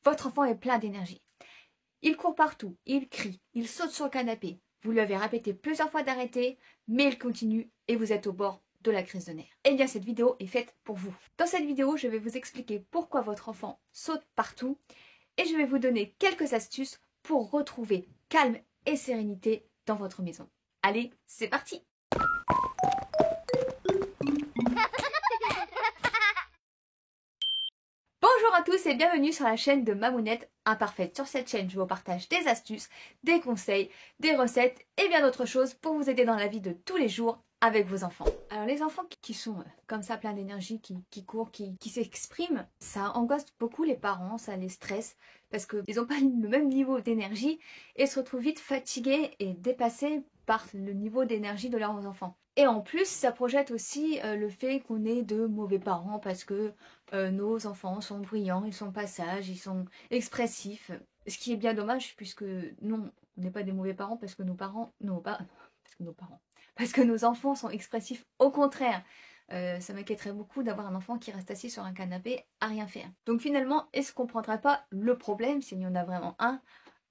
Votre enfant est plein d'énergie. Il court partout, il crie, il saute sur le canapé. Vous lui avez répété plusieurs fois d'arrêter, mais il continue et vous êtes au bord de la crise de nerfs. Eh bien, cette vidéo est faite pour vous. Dans cette vidéo, je vais vous expliquer pourquoi votre enfant saute partout et je vais vous donner quelques astuces pour retrouver calme et sérénité dans votre maison. Allez, c'est parti! Bonjour à tous et bienvenue sur la chaîne de Mamounette Imparfaite. Sur cette chaîne, je vous partage des astuces, des conseils, des recettes et bien d'autres choses pour vous aider dans la vie de tous les jours avec vos enfants. Alors les enfants qui sont comme ça plein d'énergie, qui courent, qui s'expriment, ça angoisse beaucoup les parents, ça les stresse parce qu'ils n'ont pas le même niveau d'énergie et se retrouvent vite fatigués et dépassés par le niveau d'énergie de leurs enfants. Et en plus, ça projette aussi le fait qu'on est de mauvais parents parce que nos enfants sont brillants, ils sont pas sages, ils sont expressifs. Ce qui est bien dommage puisque non, on n'est pas des mauvais parents parce que nos parents, non pas parce que nos parents, parce que nos enfants sont expressifs. Au contraire, ça m'inquiéterait beaucoup d'avoir un enfant qui reste assis sur un canapé à rien faire. Donc finalement, est-ce qu'on prendrait pas le problème, s'il y en a vraiment un,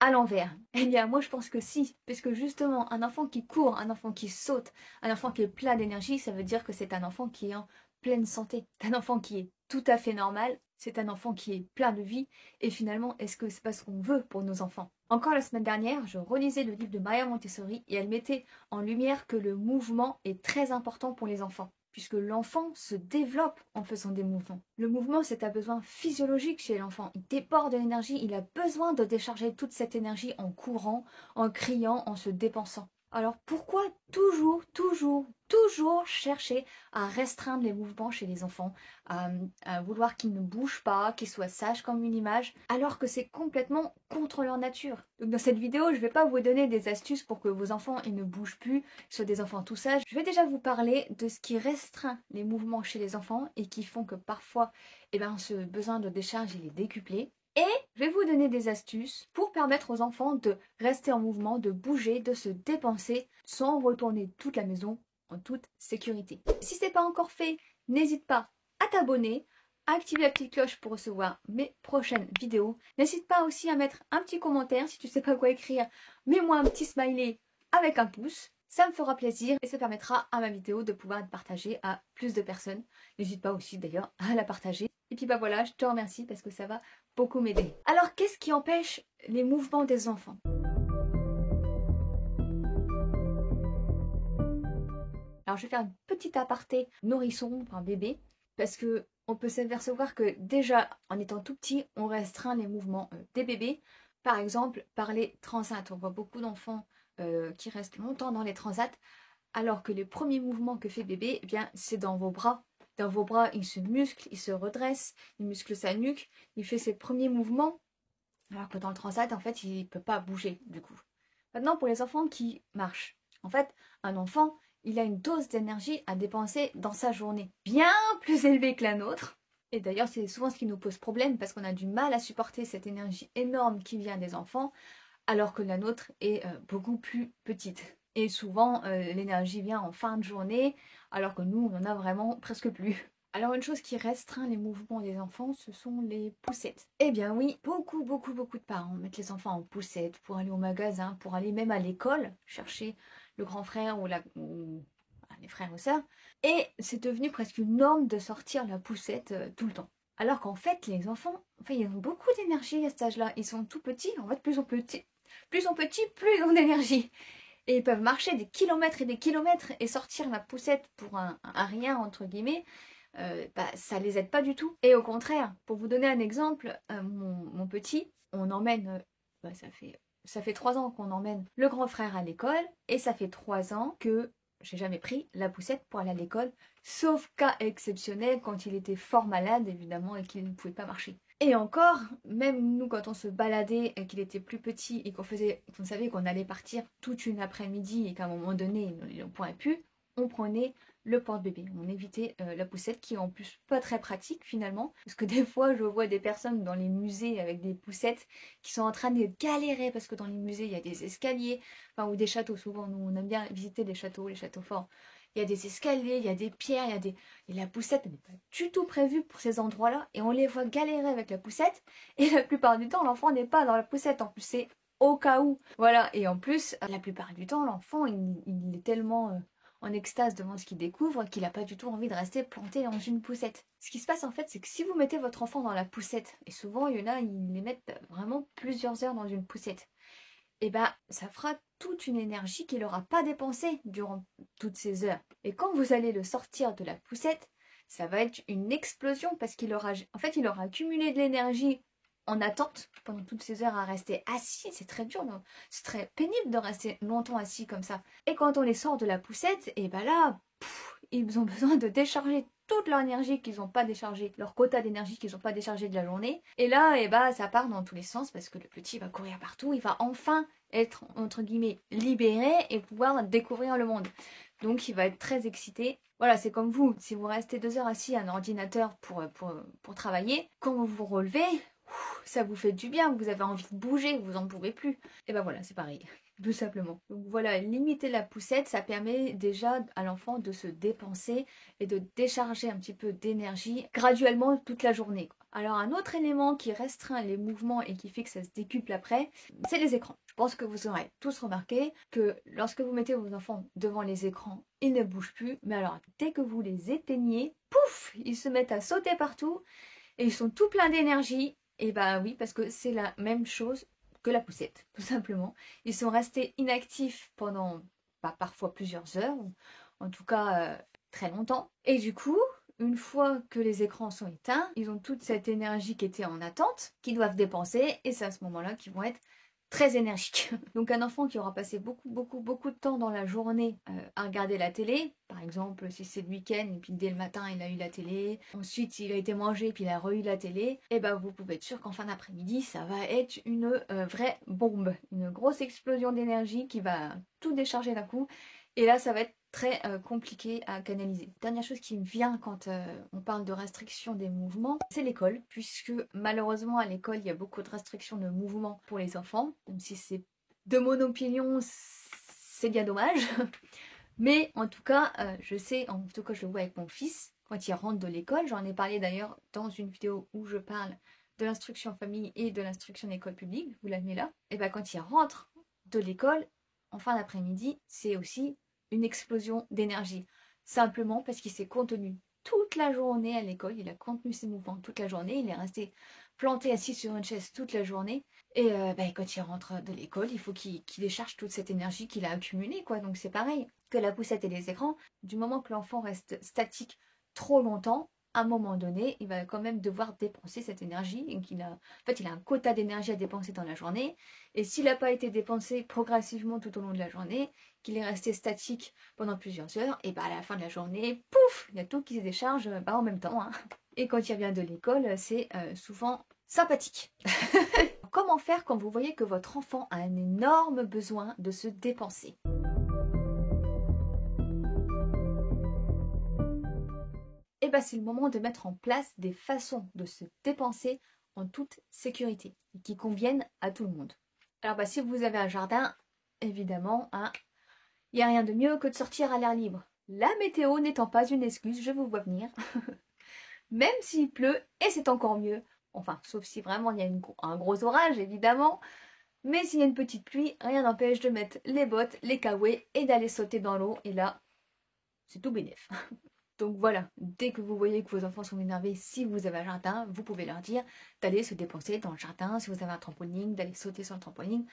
à l'envers? Eh bien moi je pense que si, parce que justement un enfant qui court, un enfant qui saute, un enfant qui est plein d'énergie, ça veut dire que c'est un enfant qui est en pleine santé, c'est un enfant qui est tout à fait normal, c'est un enfant qui est plein de vie et finalement est-ce que c'est pas ce qu'on veut pour nos enfants? Encore la semaine dernière, je relisais le livre de Maria Montessori et elle mettait en lumière que le mouvement est très important pour les enfants, puisque l'enfant se développe en faisant des mouvements. Le mouvement, c'est un besoin physiologique chez l'enfant. Il déborde de l'énergie, il a besoin de décharger toute cette énergie en courant, en criant, en se dépensant. Alors pourquoi toujours chercher à restreindre les mouvements chez les enfants, à vouloir qu'ils ne bougent pas, qu'ils soient sages comme une image, alors que c'est complètement contre leur nature? Donc dans cette vidéo, je ne vais pas vous donner des astuces pour que vos enfants ils ne bougent plus, soient des enfants tout sages. Je vais déjà vous parler de ce qui restreint les mouvements chez les enfants et qui font que parfois, ce besoin de décharge il est décuplé. Et je vais vous donner des astuces pour permettre aux enfants de rester en mouvement, de bouger, de se dépenser sans retourner toute la maison en toute sécurité. Si ce n'est pas encore fait, n'hésite pas à t'abonner, à activer la petite cloche pour recevoir mes prochaines vidéos. N'hésite pas aussi à mettre un petit commentaire. Si tu ne sais pas quoi écrire, mets-moi un petit smiley avec un pouce. Ça me fera plaisir et ça permettra à ma vidéo de pouvoir être partagée à plus de personnes. N'hésite pas aussi d'ailleurs à la partager. Et puis voilà, je te remercie parce que ça va beaucoup m'aider. Alors qu'est-ce qui empêche les mouvements des enfants? Alors je vais faire une petite aparté nourrisson, enfin bébé, parce que on peut s'apercevoir que déjà en étant tout petit, on restreint les mouvements des bébés. Par exemple, par les transats. On voit beaucoup d'enfants qui restent longtemps dans les transats, alors que les premiers mouvements que fait bébé, eh bien c'est dans vos bras. Dans vos bras, il se muscle, il se redresse, il muscle sa nuque, il fait ses premiers mouvements, alors que dans le transat, en fait, il ne peut pas bouger du coup. Maintenant, pour les enfants qui marchent, en fait, un enfant, il a une dose d'énergie à dépenser dans sa journée, bien plus élevée que la nôtre. Et d'ailleurs, c'est souvent ce qui nous pose problème, parce qu'on a du mal à supporter cette énergie énorme qui vient des enfants, alors que la nôtre est beaucoup plus petite. Et souvent, l'énergie vient en fin de journée, alors que nous, on en a vraiment presque plus. Alors une chose qui restreint les mouvements des enfants, ce sont les poussettes. Eh bien oui, beaucoup de parents mettent les enfants en poussette pour aller au magasin, pour aller même à l'école, chercher le grand frère ou les frères ou sœurs. Et c'est devenu presque une norme de sortir la poussette tout le temps. Alors qu'en fait, les enfants, ils ont beaucoup d'énergie à cet âge-là. Ils sont tout petits, en fait, plus on petit, plus ils ont d'énergie. Et ils peuvent marcher des kilomètres et des kilomètres et sortir la poussette pour un rien, entre guillemets, ça les aide pas du tout. Et au contraire, pour vous donner un exemple, mon petit, on emmène, ça fait 3 ans qu'on emmène le grand frère à l'école et ça fait 3 ans que j'ai jamais pris la poussette pour aller à l'école, sauf cas exceptionnel quand il était fort malade évidemment et qu'il ne pouvait pas marcher. Et encore, même nous quand on se baladait et qu'il était plus petit et qu'on savait qu'on allait partir toute une après-midi et qu'à un moment donné on ne pourrait plus, on prenait le porte-bébé. On évitait la poussette qui est en plus pas très pratique finalement. Parce que des fois je vois des personnes dans les musées avec des poussettes qui sont en train de galérer parce que dans les musées il y a des escaliers, ou des châteaux. Souvent nous on aime bien visiter les châteaux forts. Il y a des escaliers, il y a des pierres, et la poussette elle n'est pas du tout prévue pour ces endroits-là. Et on les voit galérer avec la poussette. Et la plupart du temps, l'enfant n'est pas dans la poussette. En plus, c'est au cas où. Voilà. Et en plus, la plupart du temps, l'enfant, il est tellement en extase devant ce qu'il découvre qu'il n'a pas du tout envie de rester planté dans une poussette. Ce qui se passe en fait, c'est que si vous mettez votre enfant dans la poussette, et souvent il y en a, ils les mettent vraiment plusieurs heures dans une poussette, et ben ça fera toute une énergie qu'il n'aura pas dépensée durant toutes ces heures. Et quand vous allez le sortir de la poussette, ça va être une explosion parce qu'il aura, en fait, il aura accumulé de l'énergie en attente pendant toutes ces heures à rester assis. C'est très dur, c'est très pénible de rester longtemps assis comme ça. Et quand on les sort de la poussette, et ben là, ils ont besoin de décharger toute leur énergie qu'ils n'ont pas déchargée, leur quota d'énergie qu'ils n'ont pas déchargé de la journée. Et là, ça part dans tous les sens parce que le petit va courir partout, il va enfin être, entre guillemets, libéré et pouvoir découvrir le monde. Donc il va être très excité. Voilà, c'est comme vous, si vous restez 2 heures assis à un ordinateur pour travailler, quand vous vous relevez, ça vous fait du bien, vous avez envie de bouger, vous en pouvez plus. Et ben voilà, c'est pareil. Tout simplement. Donc voilà, limiter la poussette, ça permet déjà à l'enfant de se dépenser et de décharger un petit peu d'énergie graduellement toute la journée. Alors un autre élément qui restreint les mouvements et qui fait que ça se décuple après, c'est les écrans. Je pense que vous aurez tous remarqué que lorsque vous mettez vos enfants devant les écrans, ils ne bougent plus. Mais alors dès que vous les éteignez, pouf, ils se mettent à sauter partout et ils sont tout pleins d'énergie. Et bah oui, parce que c'est la même chose que la poussette, tout simplement. Ils sont restés inactifs pendant parfois plusieurs heures, ou en tout cas très longtemps. Et du coup, une fois que les écrans sont éteints, ils ont toute cette énergie qui était en attente, qu'ils doivent dépenser, et c'est à ce moment-là qu'ils vont être très énergique. Donc un enfant qui aura passé beaucoup de temps dans la journée à regarder la télé, par exemple si c'est le week-end et puis dès le matin il a eu la télé, ensuite il a été mangé puis il a re-eu la télé, et ben vous pouvez être sûr qu'en fin d'après-midi ça va être une vraie bombe, une grosse explosion d'énergie qui va tout décharger d'un coup. Et là, ça va être très compliqué à canaliser. Dernière chose qui me vient quand on parle de restriction des mouvements, c'est l'école, puisque malheureusement à l'école, il y a beaucoup de restrictions de mouvements pour les enfants, même si c'est de mon opinion, c'est bien dommage. Mais en tout cas, je sais, en tout cas je le vois avec mon fils, quand il rentre de l'école, j'en ai parlé d'ailleurs dans une vidéo où je parle de l'instruction famille et de l'instruction école publique, vous la mettez là, et bien quand il rentre de l'école, en fin d'après-midi, c'est aussi une explosion d'énergie. Simplement parce qu'il s'est contenu toute la journée à l'école, il a contenu ses mouvements toute la journée, il est resté planté assis sur une chaise toute la journée. Et quand il rentre de l'école, il faut qu'il décharge toute cette énergie qu'il a accumulée, quoi. Donc c'est pareil que la poussette et les écrans. Du moment que l'enfant reste statique trop longtemps, à un moment donné, il va quand même devoir dépenser cette énergie. Donc il a un quota d'énergie à dépenser dans la journée. Et s'il n'a pas été dépensé progressivement tout au long de la journée, qu'il est resté statique pendant plusieurs heures, et à la fin de la journée, pouf, il y a tout qui se décharge en même temps, hein. Et quand il revient de l'école, c'est souvent sympathique. Comment faire quand vous voyez que votre enfant a un énorme besoin de se dépenser? Et c'est le moment de mettre en place des façons de se dépenser en toute sécurité et qui conviennent à tout le monde. Alors si vous avez un jardin, évidemment, il n'y a rien de mieux que de sortir à l'air libre. La météo n'étant pas une excuse, je vous vois venir. Même s'il pleut, et c'est encore mieux. Enfin, sauf si vraiment il y a un gros orage, évidemment. Mais s'il y a une petite pluie, rien n'empêche de mettre les bottes, les kawaii et d'aller sauter dans l'eau. Et là, c'est tout bénef. Donc voilà, dès que vous voyez que vos enfants sont énervés, si vous avez un jardin, vous pouvez leur dire d'aller se dépenser dans le jardin. Si vous avez un trampoline, d'aller sauter sur le trampoline.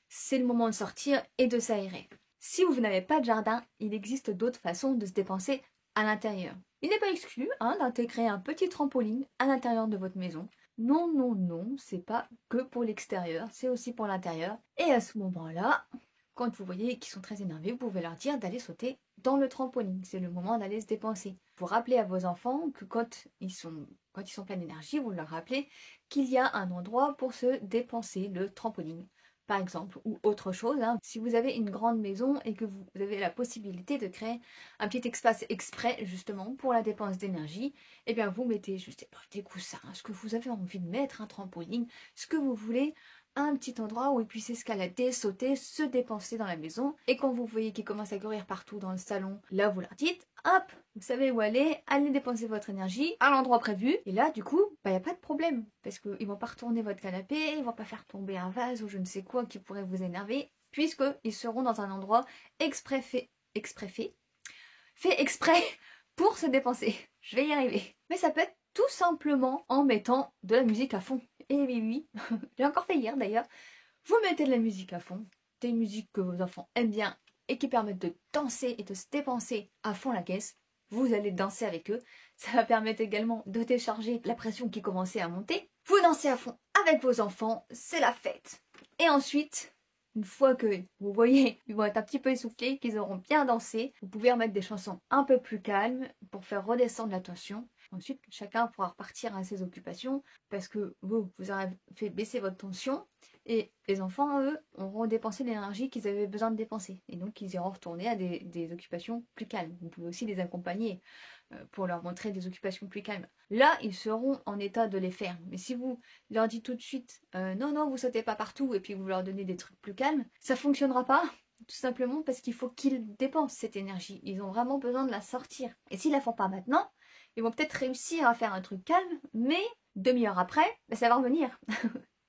C'est le moment de sortir et de s'aérer. Si vous n'avez pas de jardin, il existe d'autres façons de se dépenser à l'intérieur. Il n'est pas exclu d'intégrer un petit trampoline à l'intérieur de votre maison. Non, non, non, c'est pas que pour l'extérieur, c'est aussi pour l'intérieur. Et à ce moment-là, quand vous voyez qu'ils sont très énervés, vous pouvez leur dire d'aller sauter dans le trampoline. C'est le moment d'aller se dépenser. Vous rappelez à vos enfants que quand ils sont pleins d'énergie, vous leur rappelez qu'il y a un endroit pour se dépenser, le trampoline par exemple, ou autre chose. Si vous avez une grande maison et que vous avez la possibilité de créer un petit espace exprès justement pour la dépense d'énergie, bien vous mettez juste des coussins, ce que vous avez envie de mettre, un trampoline, ce que vous voulez, un petit endroit où il puisse escalader, sauter, se dépenser dans la maison. Et quand vous voyez qu'il commence à courir partout dans le salon, là vous leur dites, hop, vous savez où aller, allez dépenser votre énergie à l'endroit prévu. Et là, du coup, il n'y a pas de problème. Parce qu'ils vont pas retourner votre canapé, ils vont pas faire tomber un vase ou je ne sais quoi qui pourrait vous énerver, puisqu'ils seront dans un endroit fait exprès pour se dépenser. Je vais y arriver. Mais ça peut être tout simplement en mettant de la musique à fond. Et oui, j'ai encore fait hier d'ailleurs. Vous mettez de la musique à fond, des musiques que vos enfants aiment bien et qui permettent de danser et de se dépenser à fond la caisse. Vous allez danser avec eux. Ça va permettre également de décharger la pression qui commençait à monter. Vous dansez à fond avec vos enfants, c'est la fête. Et ensuite, une fois que vous voyez, ils vont être un petit peu essoufflés, qu'ils auront bien dansé, vous pouvez remettre des chansons un peu plus calmes pour faire redescendre la tension. Ensuite, chacun pourra repartir à ses occupations parce que vous aurez fait baisser votre tension et les enfants, eux, auront dépensé l'énergie qu'ils avaient besoin de dépenser. Et donc, ils iront retourner à des occupations plus calmes. Vous pouvez aussi les accompagner pour leur montrer des occupations plus calmes. Là, ils seront en état de les faire. Mais si vous leur dites tout de suite non, non, vous sautez pas partout et puis vous leur donnez des trucs plus calmes, ça fonctionnera pas. Tout simplement parce qu'il faut qu'ils dépensent cette énergie. Ils ont vraiment besoin de la sortir. Et s'ils la font pas maintenant, ils vont peut-être réussir à faire un truc calme, mais demi-heure après, ça va revenir.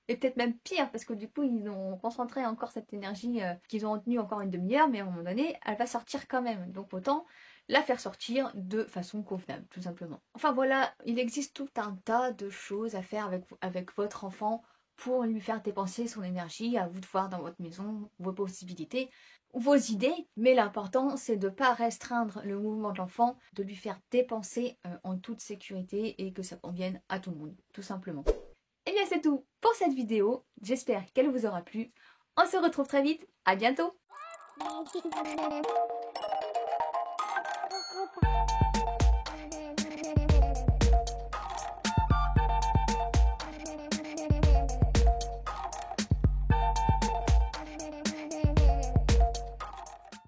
Et peut-être même pire, parce que du coup, ils ont concentré encore cette énergie qu'ils ont retenue encore une demi-heure, mais à un moment donné, elle va sortir quand même. Donc autant la faire sortir de façon convenable, tout simplement. Enfin voilà, il existe tout un tas de choses à faire avec votre enfant pour lui faire dépenser son énergie, à vous de voir dans votre maison vos possibilités, vos idées, mais l'important c'est de ne pas restreindre le mouvement de l'enfant, de lui faire dépenser en toute sécurité et que ça convienne à tout le monde, tout simplement. Et bien c'est tout pour cette vidéo, j'espère qu'elle vous aura plu. On se retrouve très vite, à bientôt.